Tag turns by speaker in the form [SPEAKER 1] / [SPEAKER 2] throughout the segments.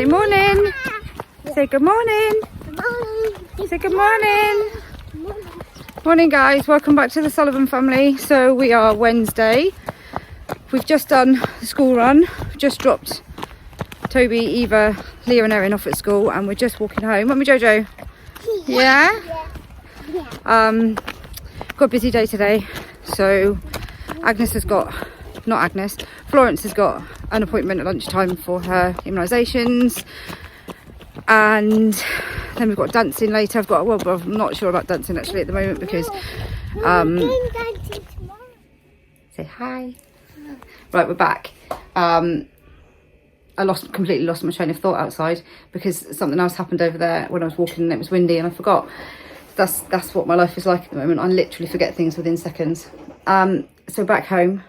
[SPEAKER 1] Say morning. Say good morning. Say good morning. Morning guys, welcome back to the Sullivan family. So we are Wednesday. We've just done the school run. We've just dropped Toby, Eva, Leah and Erin off at school and we're just walking home. Aren't we, Jojo? Yeah? Got a busy day today. So Agnes has got, not Agnes, Florence has got an appointment at lunchtime for her immunisations. And then we've got dancing later. I've got, well, I'm not sure about dancing actually at the moment because say hi. Right, we're back. I completely lost my train of thought outside because something else happened over there when I was walking and it was windy and I forgot. That's what my life is like at the moment. I literally forget things within seconds. So back home.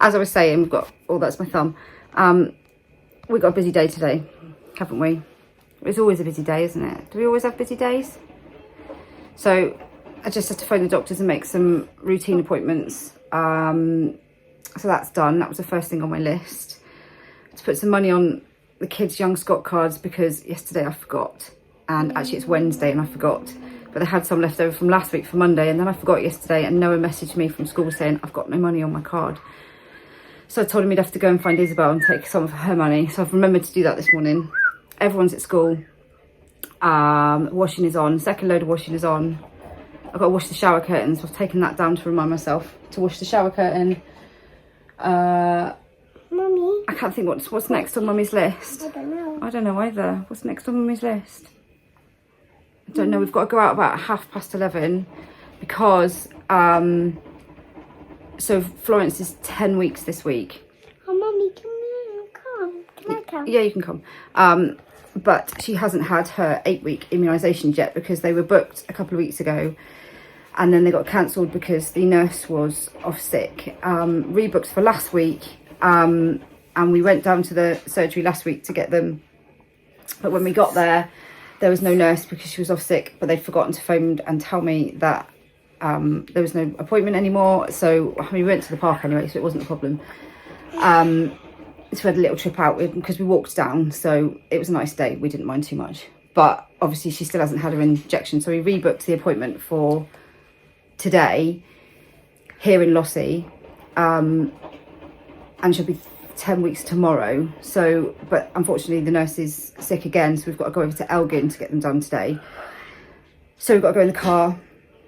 [SPEAKER 1] As I was saying, we've got, oh, that's my thumb. We've got a busy day today, haven't we? It's always a busy day, isn't it? Do we always have busy days? So I just had to phone the doctors and make some routine appointments. So that's done. That was the first thing on my list. To put some money on the kids' Young Scott cards because yesterday I forgot. And actually it's Wednesday and I forgot. But they had some left over from last week for Monday and then I forgot yesterday and Noah messaged me from school saying I've got no money on my card. So I told him he'd have to go and find Isabel and take some of her money. So I've remembered to do that this morning. Everyone's at school. Washing is on. Second load of washing is on. I've got to wash the shower curtains. I've taken that down to remind myself to wash the shower curtain.
[SPEAKER 2] Mummy.
[SPEAKER 1] I can't think what's next on Mummy's list.
[SPEAKER 2] I don't know.
[SPEAKER 1] I don't know either. What's next on Mummy's list? I don't know. We've got to go out about 11:30 because so Florence is 10 weeks this week.
[SPEAKER 2] Oh, Mummy, come. Can I come?
[SPEAKER 1] Yeah, you can come. But she hasn't had her 8-week immunisations yet because they were booked a couple of weeks ago and then they got cancelled because the nurse was off sick. Rebooked for last week and we went down to the surgery last week to get them. But when we got there was no nurse because she was off sick, but they'd forgotten to phone and tell me that there was no appointment anymore. So we went to the park anyway, so it wasn't a problem. So we had a little trip out because we walked down, so it was a nice day. We didn't mind too much, but obviously she still hasn't had her injection, so we rebooked the appointment for today here in Lossie, and she'll be 10 weeks tomorrow. So, but unfortunately the nurse is sick again, so we've got to go over to Elgin to get them done today. So we've got to go in the car,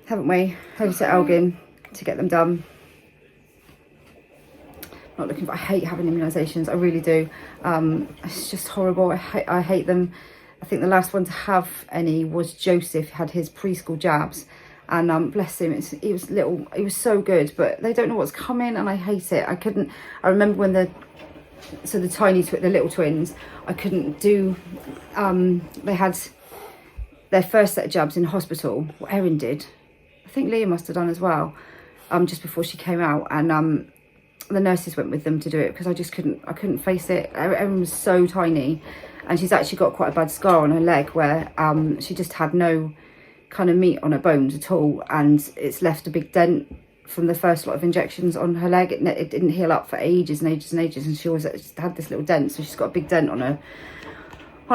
[SPEAKER 1] haven't we, over to Elgin to get them done. Not looking for, I hate having immunisations, I really do. It's just horrible. I hate them. I think the last one to have any was Joseph, had his preschool jabs, and bless him, he was so good, but they don't know what's coming and I hate it. I remember when the little twins, I couldn't do, they had their first set of jabs in hospital. Well, Erin did. I think Leah must have done as well, just before she came out, and the nurses went with them to do it because I couldn't face it. Erin was so tiny and she's actually got quite a bad scar on her leg where she just had no kind of meat on her bones at all, and it's left a big dent from the first lot of injections on her leg. It didn't heal up for ages and ages and ages, and she always just had this little dent, so she's got a big dent on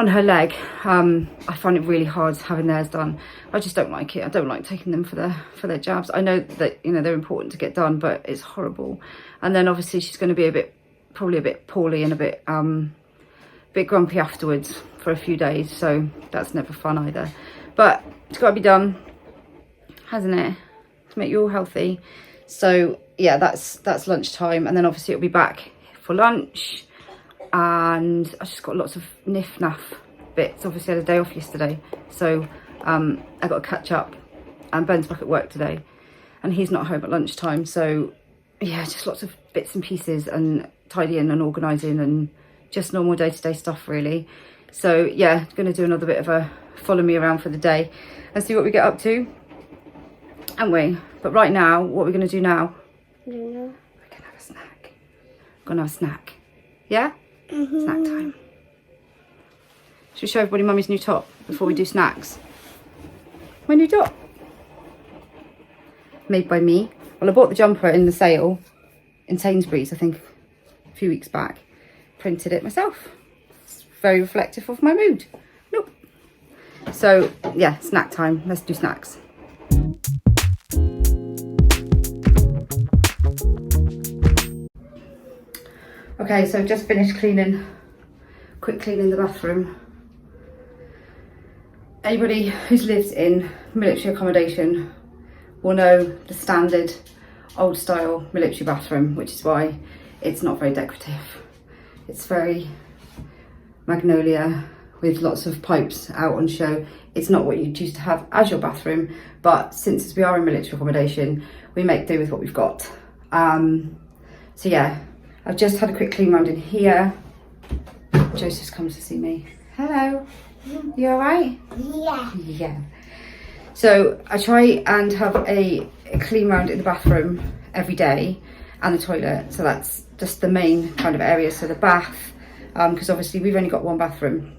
[SPEAKER 1] her leg. I find it really hard having theirs done. I just don't like it. I don't like taking them for their jabs. I know that, you know, they're important to get done, but it's horrible. And then obviously she's going to be probably a bit poorly and a bit grumpy afterwards for a few days, so that's never fun either. But it's got to be done, hasn't it, to make you all healthy. So yeah, that's lunchtime, and then obviously it'll be back for lunch. And I just got lots of niff-naff bits. Obviously I had a day off yesterday, so I got to catch up, and Ben's back at work today and he's not home at lunchtime, so yeah, just lots of bits and pieces and tidying and organising and just normal day-to-day stuff really. So yeah, going to do another bit of a follow me around for the day and see what we get up to, aren't we? But right now, what we're going to do now,
[SPEAKER 2] I don't know.
[SPEAKER 1] we're going to have a snack. We're going to have a snack, yeah? Snack time. Should we show everybody Mummy's new top before we do snacks? My new top. Made by me. Well, I bought the jumper in the sale in Sainsbury's, I think, a few weeks back. printed it myself. It's very reflective of my mood. Nope. So yeah, snack time. Let's do snacks. Okay, so I've just finished cleaning, quick cleaning the bathroom. Anybody who's lived in military accommodation will know the standard old style military bathroom, which is why it's not very decorative. It's very magnolia with lots of pipes out on show. It's not what you'd used to have as your bathroom, but since we are in military accommodation, we make do with what we've got. So yeah, I've just had a quick clean round in here. Joseph's come to see me. Hello, you all right?
[SPEAKER 2] Yeah.
[SPEAKER 1] Yeah. So I try and have a clean round in the bathroom every day, and the toilet. So that's just the main kind of areas. So the bath, because obviously we've only got one bathroom,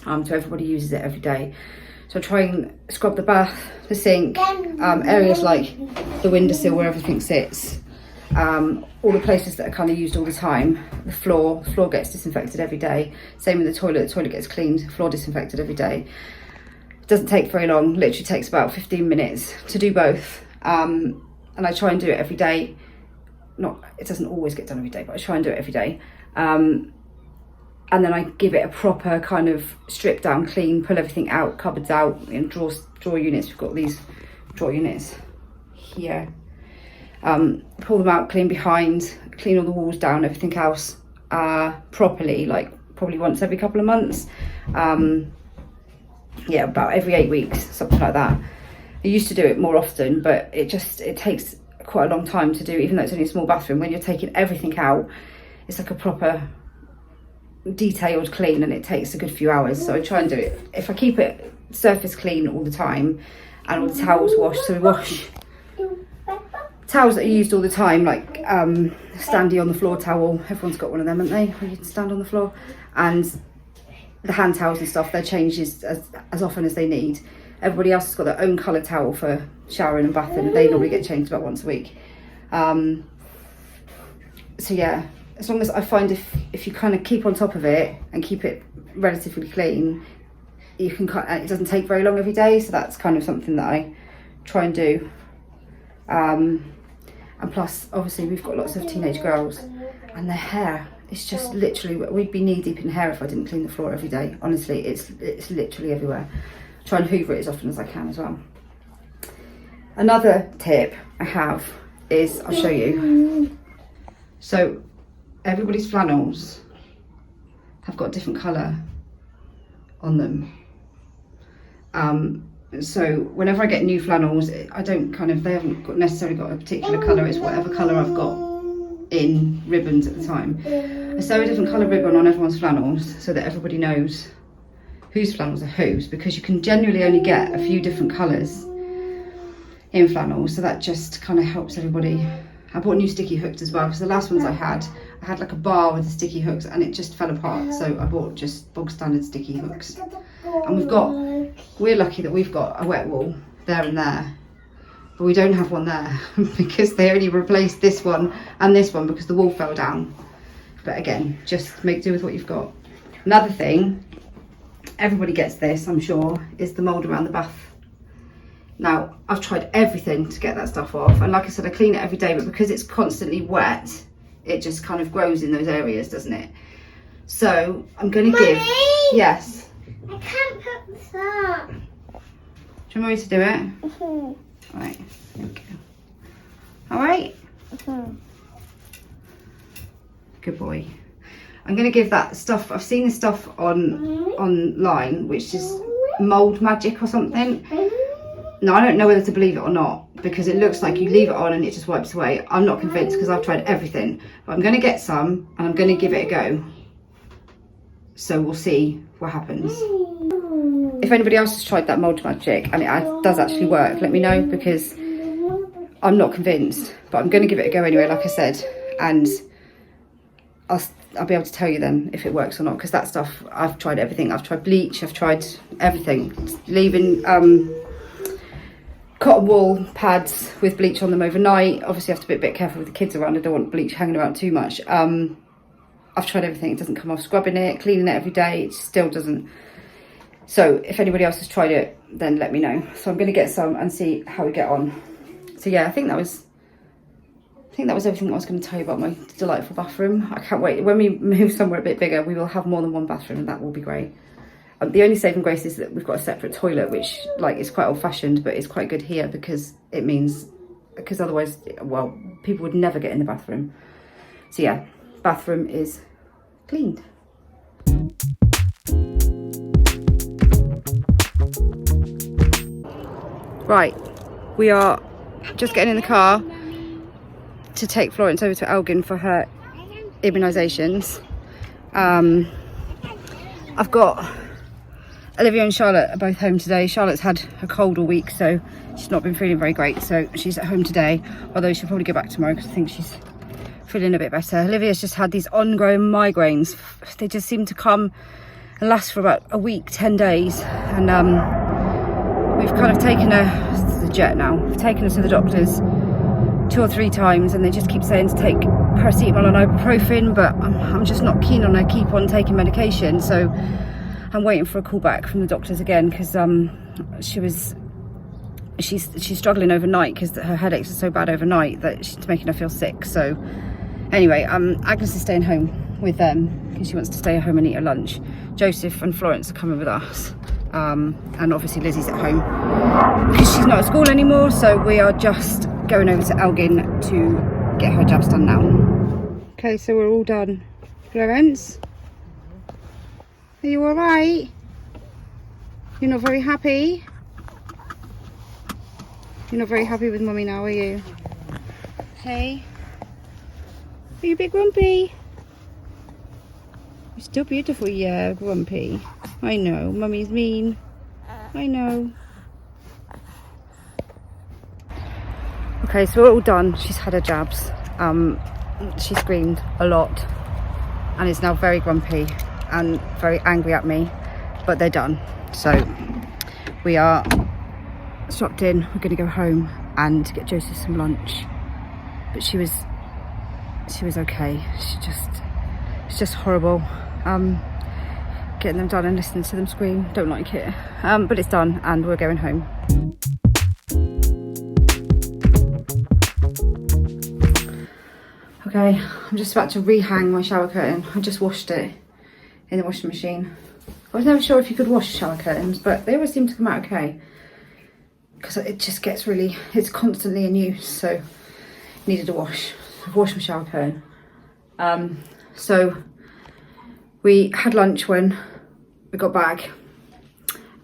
[SPEAKER 1] so everybody uses it every day. So I try and scrub the bath, the sink, areas like the windowsill where everything sits, all the places that are kind of used all the time. The floor gets disinfected every day. Same with the toilet gets cleaned, floor disinfected every day. It doesn't take very long, literally takes about 15 minutes to do both. And I try and do it every day. It doesn't always get done every day, but I try and do it every day. And then I give it a proper kind of strip down, clean, pull everything out, cupboards out, and drawer units. We've got these drawer units here. Pull them out, clean behind, clean all the walls down, everything else properly, like probably once every couple of months. Yeah, about every 8 weeks, something like that. I used to do it more often, but it takes quite a long time to do, even though it's only a small bathroom. When you're taking everything out, it's like a proper detailed clean, and it takes a good few hours. So I try and do it. If I keep it surface clean all the time and all the towels washed, so we wash towels that are used all the time, like standy on the floor towel. Everyone's got one of them, haven't they, where you can stand on the floor, and the hand towels and stuff, they're changed as often as they need. Everybody else has got their own colour towel for showering and bathing. They normally get changed about once a week. So yeah, as long as I find if you kind of keep on top of it and keep it relatively clean, you can it doesn't take very long every day. So that's kind of something that I try and do. And plus, obviously, we've got lots of teenage girls, and their hair is just literally, we'd be knee deep in hair if I didn't clean the floor every day. Honestly, it's literally everywhere. Try and hoover it as often as I can as well. Another tip I have is, I'll show you. So everybody's flannels have got a different colour on them. So whenever I get new flannels, they haven't necessarily got a particular colour. It's whatever colour I've got in ribbons at the time. I sew a different colour ribbon on everyone's flannels so that everybody knows whose flannels are whose, because you can generally only get a few different colours in flannels, so that just kind of helps everybody. I bought new sticky hooks as well, because the last ones I had like a bar with the sticky hooks and it just fell apart, so I bought just bog standard sticky hooks. And we're lucky that we've got a wet wall there and there, but we don't have one there because they only replaced this one and this one because the wall fell down. But again, just make do with what you've got. Another thing, everybody gets this, I'm sure, is the mould around the bath. Now, I've tried everything to get that stuff off, and like I said, I clean it every day, but because it's constantly wet, it just kind of grows in those areas, doesn't it? So I'm going to give... Yes?
[SPEAKER 2] I can't put this up.
[SPEAKER 1] Do you want me to do it?
[SPEAKER 2] Mm-hmm.
[SPEAKER 1] Right, there we go. Alright?
[SPEAKER 2] Mm-hmm.
[SPEAKER 1] Good boy. I'm going to give that stuff, I've seen this stuff online, which is mould magic or something. Now, I don't know whether to believe it or not, because it looks like you leave it on and it just wipes away. I'm not convinced because I've tried everything, but I'm going to get some and I'm going to give it a go. So we'll see what happens. If anybody else has tried that mould magic and it does actually work, let me know, because I'm not convinced, but I'm going to give it a go anyway, like I said, and I'll be able to tell you then if it works or not, because that stuff, I've tried everything. I've tried bleach, I've tried everything. Leaving cotton wool pads with bleach on them overnight. Obviously, you have to be a bit careful with the kids around. I don't want bleach hanging around too much. I've tried everything, it doesn't come off. Scrubbing it, cleaning it every day, it still doesn't. So if anybody else has tried it, then let me know. So I'm going to get some and see how we get on. So yeah, I think that was everything I was going to tell you about my delightful bathroom. I can't wait. When we move somewhere a bit bigger, we will have more than one bathroom, and that will be great. The only saving grace is that we've got a separate toilet, which like is quite old-fashioned, but it's quite good here because it means, because otherwise, well, people would never get in the bathroom. So yeah, bathroom is cleaned. Right, we are just getting in the car to take Florence over to Elgin for her immunisations. I've got Olivia and Charlotte are both home today. Charlotte's had a cold all week, so she's not been feeling very great, so she's at home today, although she'll probably go back tomorrow because I think she's feeling a bit better. Olivia's just had these ongoing migraines. They just seem to come and last for about a week, 10 days, and we've kind of taken her, this is a jet now, we've taken her to the doctors 2 or 3 times, and they just keep saying to take paracetamol and ibuprofen, but I'm just not keen on her keep on taking medication, so I'm waiting for a call back from the doctors again, because she's struggling overnight because her headaches are so bad overnight that she's making her feel sick. So anyway, Agnes is staying home with them because she wants to stay at home and eat her lunch. Joseph and Florence are coming with us, and obviously Lizzie's at home because she's not at school anymore, so we are just going over to Elgin to get her jabs done now. Okay, so we're all done. Florence, are you all right? You're not very happy? You're not very happy with Mummy now, are you? Hey? Are you a bit grumpy? You're still beautiful, yeah, grumpy. I know, Mummy's mean. I know. Okay, so we're all done. She's had her jabs. She screamed a lot and is now very grumpy and very angry at me, but they're done. So we are strapped in. We're gonna go home and get Joseph some lunch. But she was okay. It's just horrible. Getting them done and listening to them scream. Don't like it. But it's done and we're going home. Okay, I'm just about to rehang my shower curtain. I just washed it in the washing machine. I was never sure if you could wash shower curtains, but they always seem to come out okay. Because it just gets really, it's constantly in use, so needed a wash. I've washed my shower curtain. So we had lunch when we got back,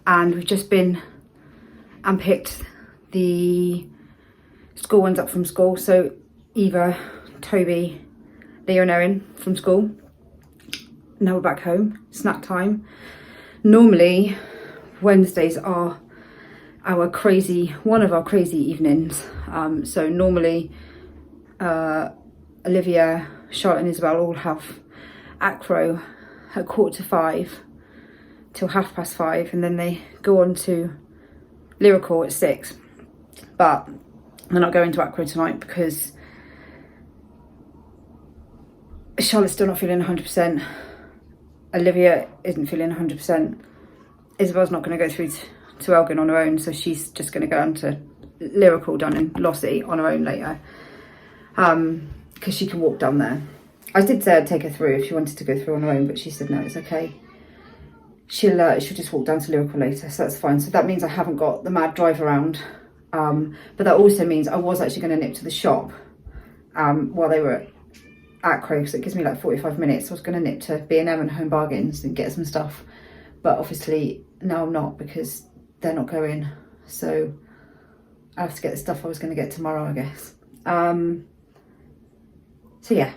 [SPEAKER 1] and we've just been and picked the school ones up from school. So Eva, Toby, Leo and Erin from school. Now we're back home, snack time. Normally Wednesdays are one of our crazy evenings. So normally Olivia, Charlotte and Isabel all have acro at 4:45 till 5:30, and then they go on to lyrical at 6. But they're not going to acro tonight because Charlotte's still not feeling 100%. Olivia isn't feeling 100%. Isabel's not going to go through to Elgin on her own, so she's just going to go down to lyrical down in Lossie on her own later, because she can walk down there. I did say I'd take her through if she wanted to go through on her own, but she said no, it's okay. She'll just walk down to lyrical later, so that's fine. So that means I haven't got the mad drive around, but that also means I was actually going to nip to the shop while they were at Crow, because it gives me like 45 minutes. I was going to nip to B&M and Home Bargains and get some stuff, but obviously now I'm not because they're not going, so I have to get the stuff I was going to get tomorrow, I guess. So yeah,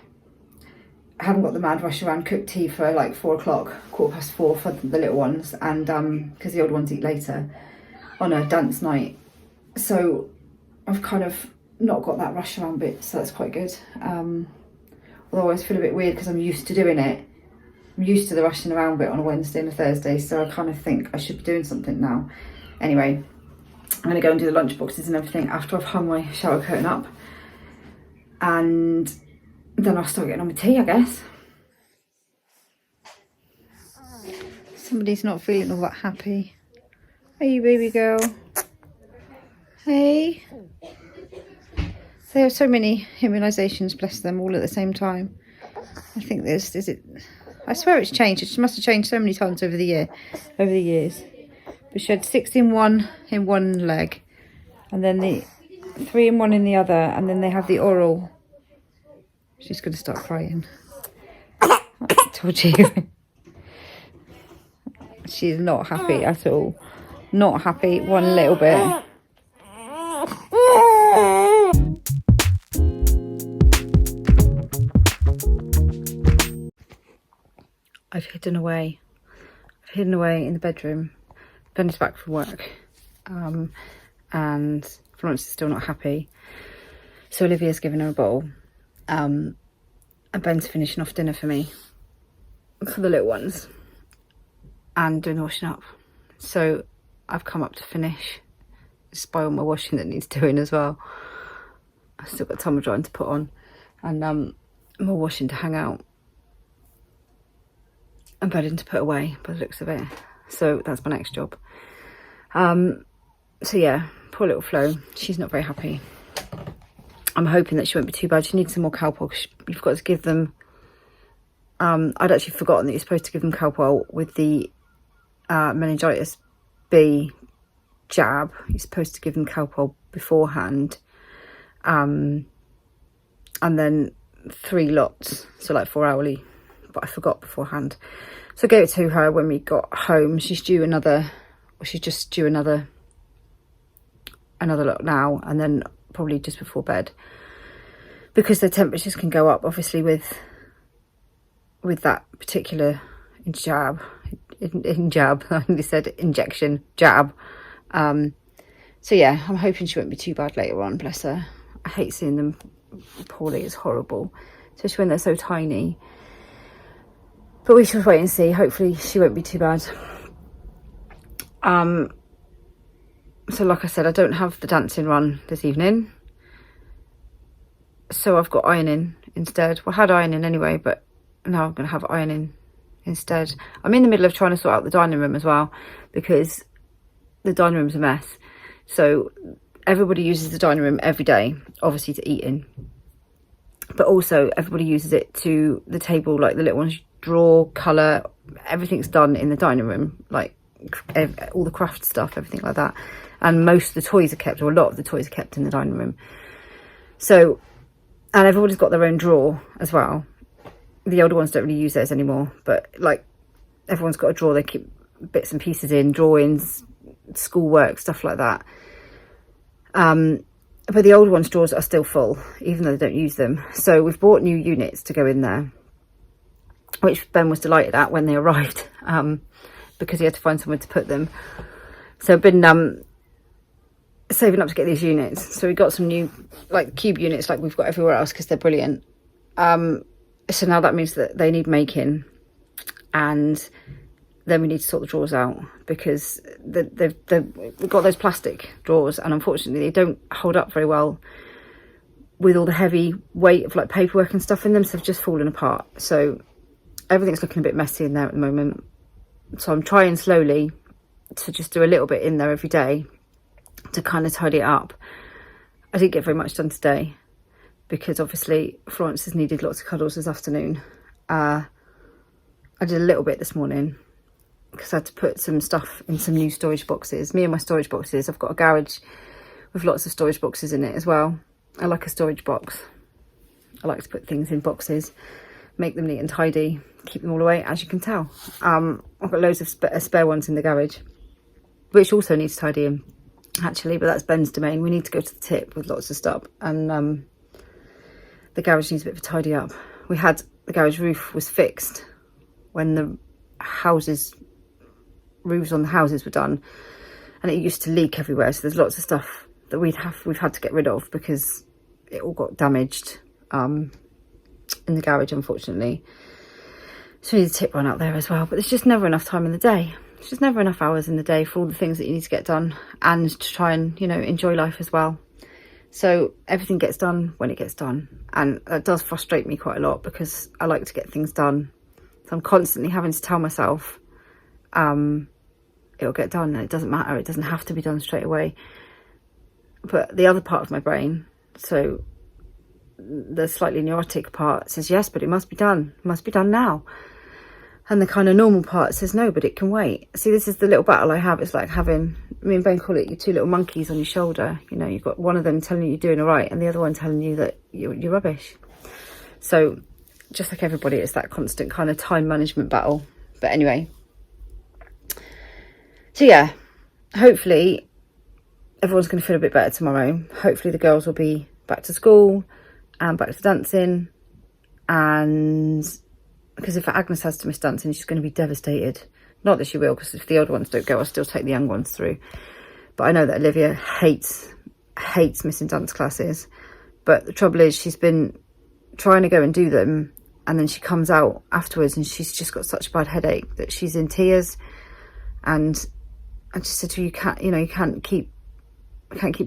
[SPEAKER 1] I haven't got the mad rush around cook tea for like 4 o'clock, 4:15 for the little ones, and because the older ones eat later on a dance night, so I've kind of not got that rush around bit, so that's quite good. Although I always feel a bit weird because I'm used to doing it. I'm used to the rushing around bit on a Wednesday and a Thursday, so I kind of think I should be doing something now. Anyway, I'm going to go and do the lunch boxes and everything after I've hung my shower curtain up, and then I'll start getting on with tea, I guess. Somebody's not feeling all that happy. Hey, baby girl. Hey. There are so many immunisations, bless them, all at the same time. I think I swear it's changed. It must have changed so many times over the years. But she had 6 in one leg, and then the 3 in one in the other, and then they have the oral. She's going to start crying. I told you. She's not happy at all. Not happy one little bit. I've hidden away in the bedroom. Ben's back from work, and Florence is still not happy. So Olivia's given her a bowl, and Ben's finishing off dinner for me, for the little ones, and doing the washing up. So I've come up to finish, despite all my washing that needs doing as well. I've still got tumble drying to put on, and more washing to hang out, and bedding to put away by the looks of it. So that's my next job. So yeah, poor little Flo. She's not very happy. I'm hoping that she won't be too bad. She needs some more Calpol. You've got to give them... I'd actually forgotten that you're supposed to give them Calpol with the meningitis B jab. You're supposed to give them Calpol beforehand. And then 3 lots. So like 4 hourly. But I forgot beforehand. So I gave it to her when we got home. She's just due another lot now, and then probably just before bed, because their temperatures can go up, obviously, with that particular jab. I only said injection, jab. So yeah, I'm hoping she won't be too bad later on, bless her. I hate seeing them poorly. It's horrible, especially when they're so tiny. But we shall wait and see. Hopefully she won't be too bad. So like I said, I don't have the dancing run this evening. So I've got ironing instead. Well, I had ironing anyway, but now I'm going to have ironing instead. I'm in the middle of trying to sort out the dining room as well, because the dining room's a mess. So everybody uses the dining room every day, obviously to eat in. But also everybody uses it to the table, like the little ones draw, colour, everything's done in the dining room, like all the craft stuff, everything like that. And most of the toys are kept, or a lot of the toys are kept in the dining room. So, and everybody's got their own drawer as well. The older ones don't really use theirs anymore, but like everyone's got a drawer they keep bits and pieces in, drawings, schoolwork, stuff like that. But the older ones' drawers are still full, even though they don't use them. So we've bought new units to go in there, which Ben was delighted at when they arrived, because he had to find somewhere to put them. So I've been saving up to get these units. So we got some new, like, cube units like we've got everywhere else, because they're brilliant. So now that means that they need making, and then we need to sort the drawers out, because we've got those plastic drawers, and unfortunately they don't hold up very well with all the heavy weight of like paperwork and stuff in them, so they've just fallen apart. So everything's looking a bit messy in there at the moment. So I'm trying slowly to just do a little bit in there every day to kind of tidy it up. I didn't get very much done today, because obviously Florence has needed lots of cuddles this afternoon. I did a little bit this morning, because I had to put some stuff in some new storage boxes. Me and my storage boxes, I've got a garage with lots of storage boxes in it as well. I like a storage box. I like to put things in boxes, make them neat and tidy, keep them all away, as you can tell. I've got loads of spare ones in the garage, which also needs tidying, actually, but that's Ben's domain. We need to go to the tip with lots of stuff, and the garage needs a bit of a tidy up. The garage roof was fixed when the roofs on the houses were done, and it used to leak everywhere. So there's lots of stuff that we've had to get rid of, because it all got damaged in the garage, unfortunately. So we need a tip run out there as well. But there's just never enough time in the day. There's just never enough hours in the day for all the things that you need to get done, and to try and, you know, enjoy life as well. So everything gets done when it gets done, and that does frustrate me quite a lot, because I like to get things done. So I'm constantly having to tell myself, it'll get done. It doesn't matter. It doesn't have to be done straight away. But the other part of my brain, so the slightly neurotic part, says yes, but it must be done. It must be done now. And the kind of normal part says no, but it can wait. See, this is the little battle I have. It's like having, me and Ben call it your two little monkeys on your shoulder. You know, you've got one of them telling you you're doing all right and the other one telling you that you're rubbish. So just like everybody, it's that constant kind of time management battle. But anyway, so yeah, hopefully everyone's going to feel a bit better tomorrow. Hopefully the girls will be back to school and back to dancing. And because if Agnes has to miss dancing, she's going to be devastated. Not that she will, because if the old ones don't go, I'll still take the young ones through. But I know that Olivia hates missing dance classes. But the trouble is, she's been trying to go and do them, and then she comes out afterwards and she's just got such a bad headache that she's in tears. And I just said to her, you can't keep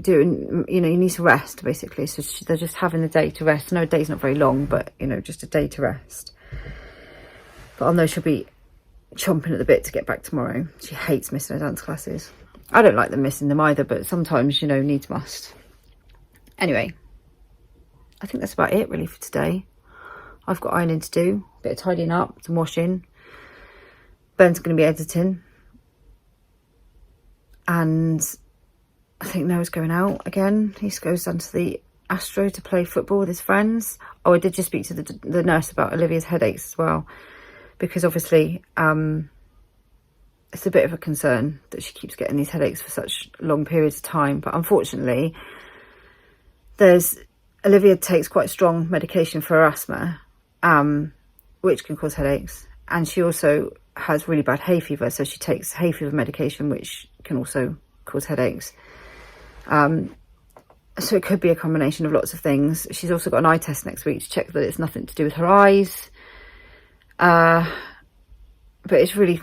[SPEAKER 1] doing, you need to rest, basically. So they're just having a day to rest. No, a day's not very long, but just a day to rest. But I know she'll be chomping at the bit to get back tomorrow. She hates missing her dance classes. I don't like them missing them either, but sometimes, needs must. Anyway, I think that's about it really for today. I've got ironing to do, a bit of tidying up, some washing. Ben's going to be editing. And I think Noah's going out again. He goes down to the Astro to play football with his friends. Oh, I did just speak to the nurse about Olivia's headaches as well. Because obviously it's a bit of a concern that she keeps getting these headaches for such long periods of time. But unfortunately, Olivia takes quite strong medication for her asthma, which can cause headaches. And she also has really bad hay fever. So she takes hay fever medication, which can also cause headaches. So it could be a combination of lots of things. She's also got an eye test next week to check that it's nothing to do with her eyes. But it's really,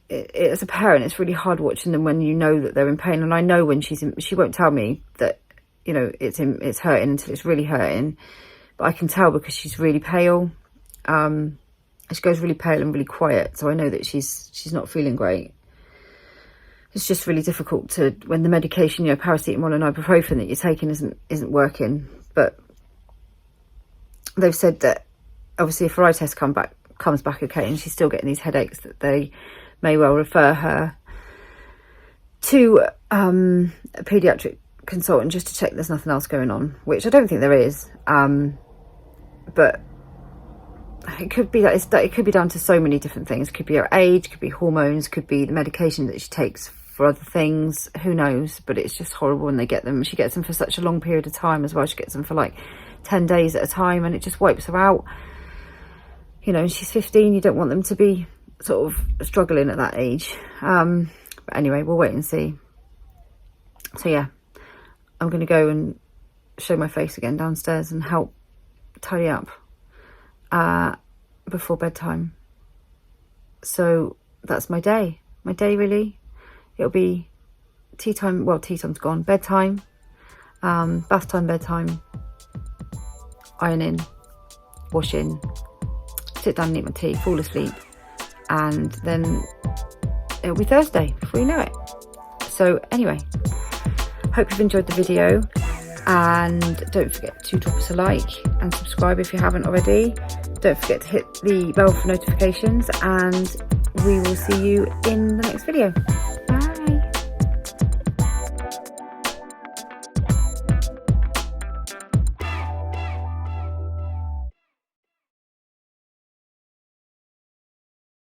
[SPEAKER 1] as a parent, it's really hard watching them when you know that they're in pain. And I know when she won't tell me that, it's hurting until it's really hurting. But I can tell because she's really pale. She goes really pale and really quiet. So I know that she's not feeling great. It's just really difficult when the medication, paracetamol and ibuprofen that you're taking isn't working. But they've said that obviously if her eye test comes back okay and she's still getting these headaches, that they may well refer her to a paediatric consultant just to check there's nothing else going on, which I don't think there is. But it could be it could be down to so many different things. It could be her age, could be hormones, could be the medication that she takes for other things, who knows. But it's just horrible when they get them. She gets them for such a long period of time as well. She gets them for like 10 days at a time, and it just wipes her out. She's 15. You don't want them to be sort of struggling at that age. But anyway, we'll wait and see. So yeah, I'm going to go and show my face again downstairs and help tidy up before bedtime. So that's my day. My day, really. It'll be tea time. Well, tea time's gone. Bedtime, bath time, bedtime, ironing, washing, sit down and eat my tea, fall asleep, and then it'll be Thursday before you know it. So anyway, hope you've enjoyed the video, and don't forget to drop us a like and subscribe if you haven't already. Don't forget to hit the bell for notifications, and we will see you in the next video.